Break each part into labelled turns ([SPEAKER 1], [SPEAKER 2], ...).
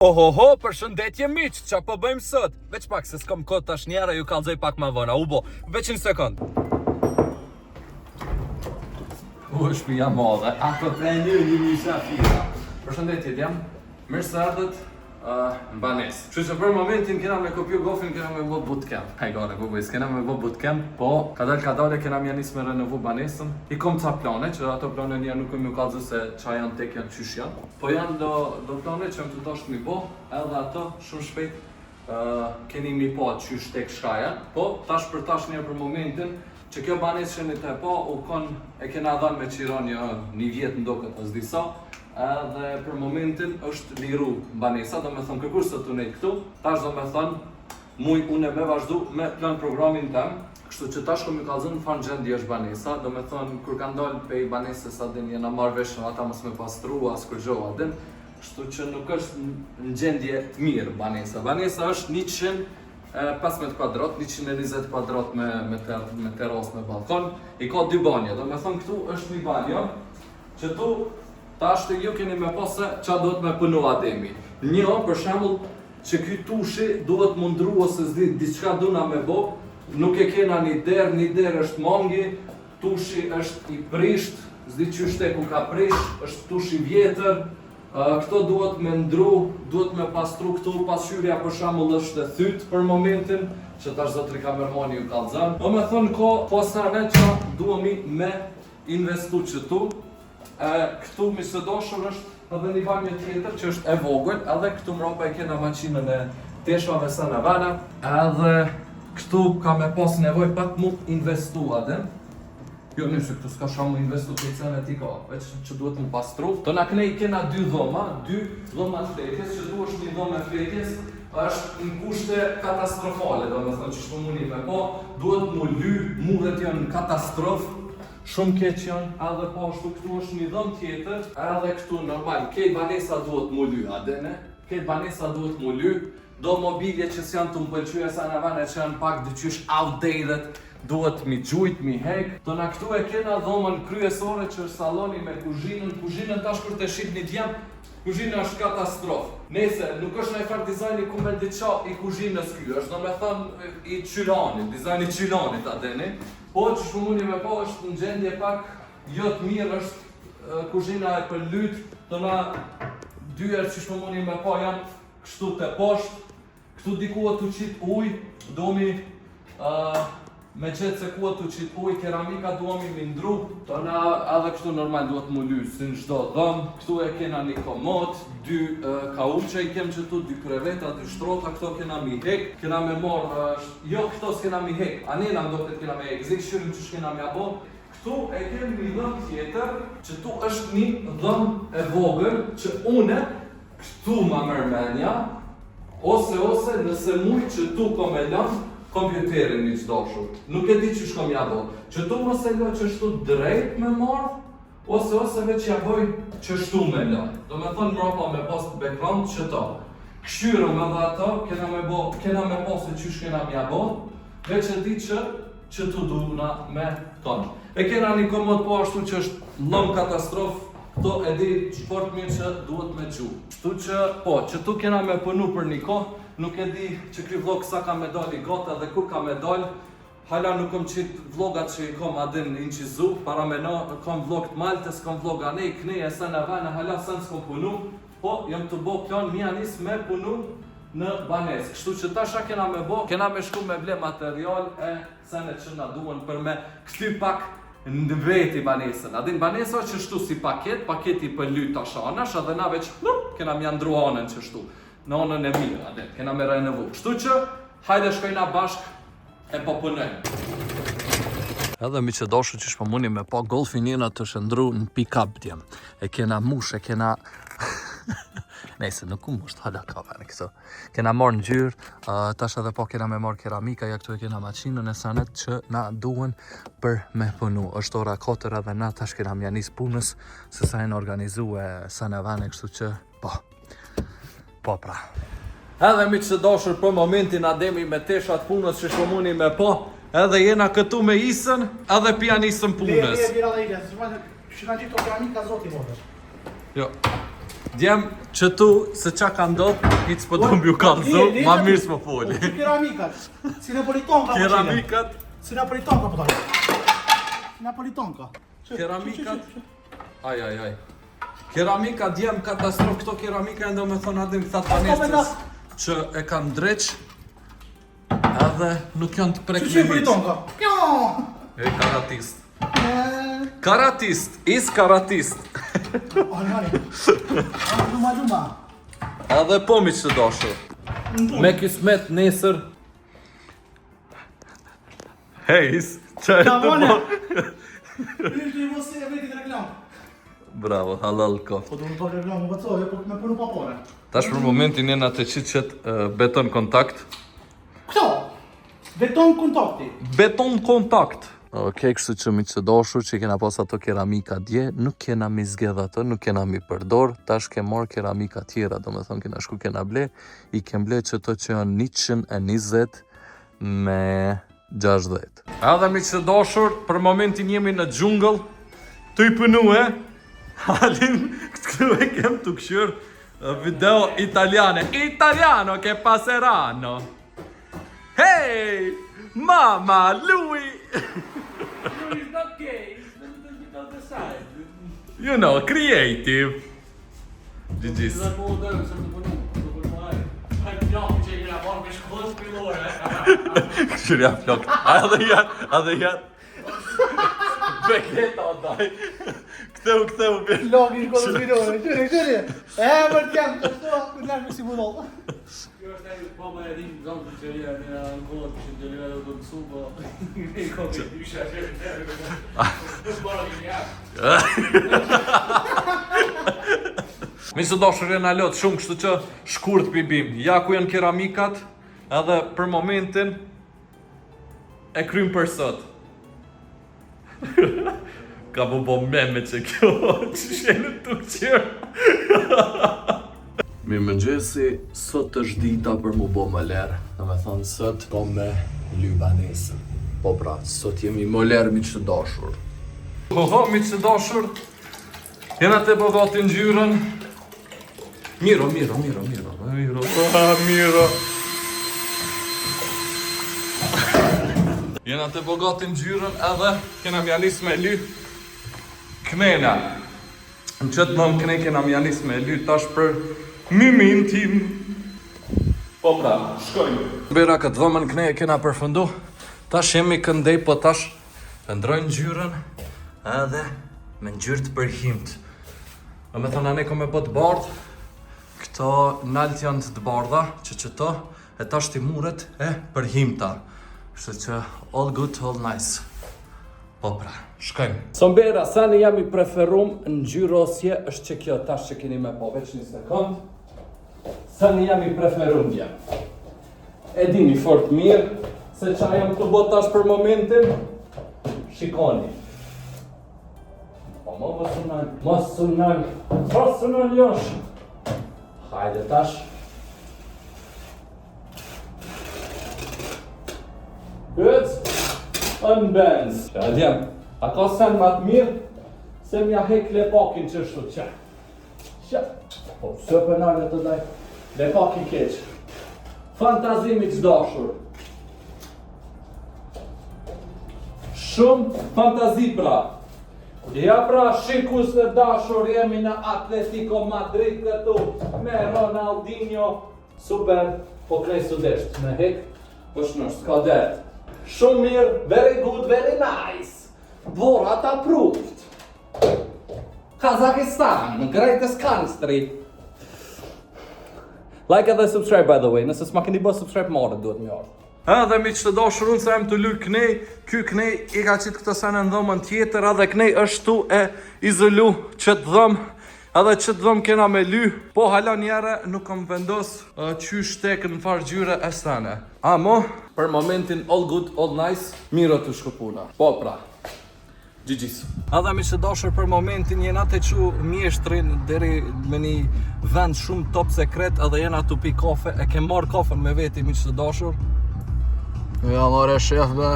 [SPEAKER 1] Ohoho, përshëndetje miq, qa po bëjmë sot? Veç pak se s'kom kohë tash njera, ju kallzoj pak ma vona, u bo, veç një sekund. Shpija madhe, ako prejnë një shafira. Përshëndetje t'jam, mirë se ardhët në banes. Që që për momentin kena me kopju gofin, kena me bo bootcamp. Hajgore, bubojs, kena me bo bootcamp, po kadal kena mja nis me renovu banesën. I kom ca plane, që ato plane njerë nuk më kallzu se qa janë tek janë qysh janë. Po janë do plane që më të dosh mi bo, edhe ato shumë shpejt keni mi po qysh tek shkaja. Po, tash për tash njerë për momentin, që kjo banesë që një të po, u kon e kena dhanë me qiron një vjetë ndo këtë as disa. Edhe për momentin është liru banesa, do me thonë kërkur së të nejtë këtu, tash do me thonë muj unë me vazhdu me plan programin tem, kështu që tash kom i kallëzën në fanë gjendi është banesa, do me thonë kur kanë dollë pej banesës adin jena marrë veshën ata mos me pastru, as kur gjohë adin, kështu që nuk është në gjendje të mirë banesa. Banesa është 115 kvadrat, 120 kvadrat me teras me balkon, i ka 2 banje, do me thonë këtu është një banjo, që tu tash të ju keni me pose qa do të me punu ademi. Një, për shembull, që ky tushi duhet mundru ose zdi diçka duna me bo, nuk e kena një der është mangi, tushi është i prisht, zdi që shteku ka prisht, është tushi vjetër, këto duhet me ndru, duhet me pastru këtu, pasqyrja për shembull është e thyt për momentin, që tash zotri kamermani ju kallzon. Do me thonë ko posave që duhemi me investu që tu, këtu mi së doshur është edhe një banjë tjetër që është e vogël, edhe këtu mropa e kena maqinën e teshvave sa në vana, edhe këtu ka me pas nevoj pak mu investu adem. Jo nëse këtu s'ka shumë investu të i cene ti ka, veç që duhet mu pastru. Të na këne i kena 2 dhoma, 2 dhoma të fletjes, që tu është një dhoma e fletjes, është në kushte katastrofale, do me thënë që shpo muni me po, duhet mu ly, muret janë në katastrofë, shumë keq janë, edhe po ashtu këtu është një dhëm tjetër, edhe këtu normal, këtë banesa duhet mu ly, adene, këtë banesa duhet mu ly, do mobilje që s'janë të mpëlqyja sa në vane që janë pak dyqysh outdated, duhet mi gjujt, mi hek. Të na këtu e kena dhomën kryesore që është saloni me kuzhinën tash kur të shit një djem, kuzhina është katastrofë. Nese, nuk është në e farë dizajni ku me diqa i kuzhinës kjo, është do me thënë i qylanit, dizajni qylanit adeni. Po që shumuni me po është në gjendje pak jotë mirë është kuzhina e për lytë, të na dyert që shumuni me po janë kështu të poshtë, këtu dikua të qitë uj, domi me qëtë se kua të qitë uj, keramika duhemi mindru, të na edhe kështu normal duhet mu lysë, si në shdo dhëmë, këtu e kena një komod, 2 kauqe i kem që tu, 2 kreveta, 2 shtrota, këto kena mi hek, kena me morë, jo këto s'kena mi hek, anena ndo këtë kena me hek, zik shyrim që shkena me abo, këtu e kem një dhëmë tjetër, që tu është një dhëmë e vogël, që une, këtu ma mërmenja, ose nëse muj që tu ko me lëmë, kompjuterin një qdoshur. Nuk e di që shkom ja bo. Që tu mos e lo që shtu drejt me marrë, ose veç ja boj që shtu me lo. Do me thonë mrapa me post background që to. Këshyrëm edhe ato, kena me post e qysh kena mja bo, veç e di që tu duna me tonë. E kena një komod po ashtu që është lëm katastrofë, këto e di qëport mirë që duhet me qu. Shtu që, po, që tu kena me pënu për një kohë, nuk e di që kry vlog sa ka me doli gota dhe kur ka me doli. Hala nuk kom qitë vlogat që i kom adin në inqizu, para me no, kom vlog të Maltës, kom vlog anej, kënej e se në vene, hala sen s'kom punu, po, jam të bo plan, mja nis me punu në banes. Kështu që tasha kena me bo, kena me shku me ble material e sene që na duen për me këty pak në veti banesën. Adin banesa që shtu si paketi për lyt tasha anash, edhe na veç, kena mja ndru anën që shtu. Në onën e mirë, adin, kena me rejnëvu. Kështu që, hajde shkojna bashk e po punojnë. Edhe mi që doshu që shpo muni me po golfin njëna të shëndru në pick-up djem. E kena mush, e kena... Nese, nuk ku musht, hala ka vene këso. Kena marrë në gjyrë, tash edhe po kena me marrë keramika, ja këtu e kena maqinën e sanet që na duen për me punu. Është ora 4 edhe na tash kena mjanis punës, se sa e në organizu e sanë vene, kështu që, po pra. Edhe mi që doshur për momentin ademi me teshat punës që shpomuni me po, edhe jena këtu me isën, edhe pianisën punës.
[SPEAKER 2] Që kanë gjithë të keramika zoti modës.
[SPEAKER 1] Jo. Djem që tu se qa ka ndodh, hiç po do mbju kallëzu, ma mirë s'më foli.
[SPEAKER 2] Keramikat, si Napolitonka.
[SPEAKER 1] Keramikat,
[SPEAKER 2] Si Napolitonka po tani. Napolitonka.
[SPEAKER 1] keramikat. Aj. Keramika djem katastrof, këto keramika ndo me thonë adim këta panesës që e kanë dreq edhe nuk janë të prek me hiq.
[SPEAKER 2] Napolitonka.
[SPEAKER 1] E karatist. Karatist, is karatist.
[SPEAKER 2] Luma.
[SPEAKER 1] Edhe po mi që dashur. Me kismet nesër. Hejs, që e të bo.
[SPEAKER 2] Ti mos e veti reklam.
[SPEAKER 1] Bravo, halal ko.
[SPEAKER 2] Po do të bëj reklam, po çoj, po më punu pa pore.
[SPEAKER 1] Tash për momentin jena të qiqet beton kontakt.
[SPEAKER 2] Kto? Beton kontakti.
[SPEAKER 1] Beton kontakt. Okej, kështu që mi që dashur që kena pas ato keramika dje, nuk kena mi zgedh ato, nuk kena mi përdor, tash ke marr keramika tjera, do me thonë kena shku kena ble, i kem ble që to që janë 120 me 60. Edhe mi që dashur, për momentin jemi në xhungëll, të i pënu halin, këtu e kem të këshur video italiane. Italiano che passeranno. Hey, mama, lui!
[SPEAKER 3] He's not gay, he's on the side.
[SPEAKER 1] You know, creative. GG's.
[SPEAKER 3] Să mă dăm, să mă dăm mai. Hai, piau, ce e la bani, că școală pilore.
[SPEAKER 1] Këshirja flok. Adhe janë. Beketa o daj. Këteu bërë.
[SPEAKER 2] Logi shkollës pilore. Qëri. Për t'jam, të shto, ku t'lash me si budol.
[SPEAKER 3] Kjo është ai baba e rim, zonë të qëria në ankohet, që të lera do të mësu, po i kom e dysha që bara një
[SPEAKER 1] Mi së dashur jena lot shumë, kështu që shkurt pibim. Ja ku janë keramikat, edhe për momentin e krym për sot. Ka bo meme që kjo, që shenë të këqirë. Mirë mëngjesi, sot është dita për mu bo më lerë. Në me thonë sot, ko me lybanesën. Po pra, sot jemi më lerë mi që dashur. Ho, mi që dashur, jena të bogatin gjyren. Miro. Jena të bogatin gjyren edhe kena mjanis me ly knena. Në qëtë më këne kena mjanis me ly tash për mimin tim. Po pra, shkojnë. Bera këtë dhomën këne kena përfundu. Tash jemi këndej, po tash ndrojnë gjyren edhe me ngjyrë të përhimt. Do me thonë ane ko me bët bardh. Këto nalt janë të bardha, që qëto, e tash t'i muret e përhimta. Kështu që all good, all nice. Po pra, shkojmë. Sombera, sa në jam i preferum në ngjyrosje është që kjo tash që keni me po veç një sekund. Sa në jam i preferum jam. E dini fort mirë se qa jam të bot tash për momentin. Shikoni. Po mos sunan josh. Hajde tash. Good. Unbands. Që adjem, a ka sen ma të mirë, se mja hek lepakin që shtu që. Që. Po, së për nërë të daj. Lepakin keq. Fantazimi që dashur. Shumë fantazi pra. Ja pra, shikus të dashur, jemi në Atletico Madrid këtu, me Ronaldinho. Super, po krej së desht, me hek, po shnosh, s'ka det. Shumë mirë, very good, very nice. Borat approved. Kazakhstan, greatest country. Like edhe subscribe by the way, nëse s'ma keni bë subscribe marrë duhet më ardhë. Edhe mi që të dashur unë se em të luj kënej, ky kënej i ka qitë këtë sene në dhomën tjetër, edhe kënej është tu e izolu qëtë dhëmë, edhe qëtë dhëmë kena me ly, po hala njere nuk kom vendos qysh tekë në farë gjyre e sene. Amo, për momentin all good, all nice, miro të shkëpuna. Po pra, GG's. Edhe mi që dashur për momentin jena të që mjeshtrin deri me një vend shumë top sekret, edhe jena të pi kafe, e ke marrë kafen me veti mi që të dashur. Ja, more shef be.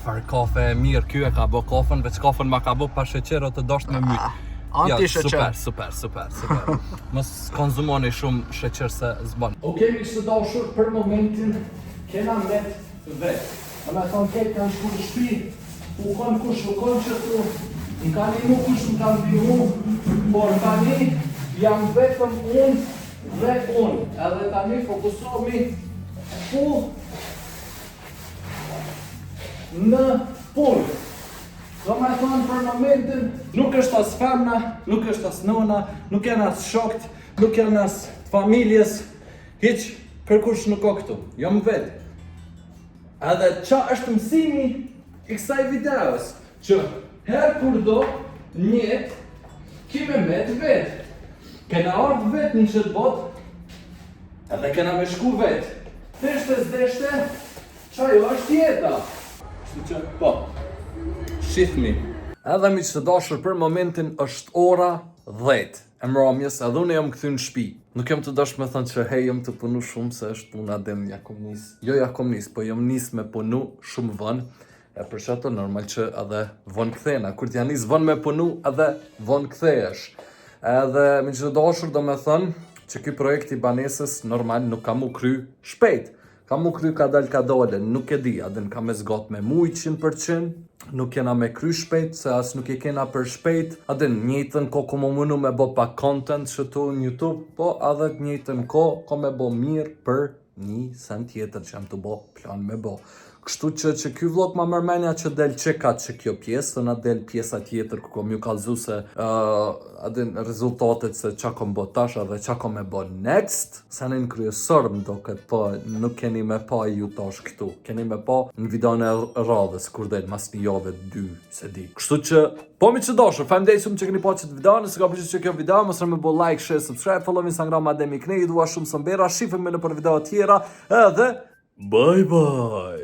[SPEAKER 1] Farë kafe e mirë, kjo e ka bo kafen, veç kafen ma ka bo pa sheqero të dasht me myt.
[SPEAKER 2] anti-sheqer.
[SPEAKER 1] Super. Mos konzumoni shumë sheqer se zban. Okej, miq të dashur, për momentin kena met vet. Ama thonë këtë kanë shku në shtëpi, u kanë kush u kanë që tu, i kanë imu kush më kanë bimu, por tani jam vetëm unë dhe unë. Edhe tani fokusohemi full në punë. Do me thonë për momentin, nuk është as femna, nuk është as nona, nuk janë as shokt, nuk janë as familjes, hiq kërkush nuk o këtu, jam vetë. Edhe qa është mësimi i kësaj videos, që herë kur do njët, kime met vetë. Kena ardhë vetë në qëtë botë, edhe kena me shku vetë. Deshte s'deshte, qajo është jeta. Kështu që, po, shifni. Edhe mi që të dashur për momentin është ora 10 e mramjes, edhe unë jam këthy në shpi. Nuk jam të dash me thënë që hej, jam të punu shumë se është puna dem ja kom nis. Jo ja kom nis, po jam nis me punu shumë vën. E për që ato normal që edhe vën kthena. Kur t'ja nis vën me punu, edhe vën kthejesh. Edhe mi që të dashur do me thënë që ky projekt i banesës normal nuk kam u kry shpejt. Kam u kry ka dal ka dole, nuk e di, adin kam e zgot me muj 100%, nuk kena me kry shpejt, se as nuk e kena për shpejt, adin njëtën ko ku më mënu me bo pa content që tu në YouTube, po edhe njëtën ko me bo mirë për një sen tjetër që jam të bo plan me bo. Kështu që ky vlog ma mërmenja që del qeka që kjo pjesë, të na del pjesa tjetër ku kom ju kalzu se adin rezultatet se qa kom bo tash edhe qa kom me bo next. Senin kryesor më do këtë po nuk keni me pa ju tash këtu. Keni me pa në videon e radhës kur del mas një jave 2 se di. Kështu që po mi që dashur, faleminderit shumë që keni pa qëtë video, nëse ka pëlqyer që kjo video, mos harroni me bo like, share, subscribe, follow Instagram Ademi Knei, dua shumë së mbera, shifemi në për video tjera edhe bye bye.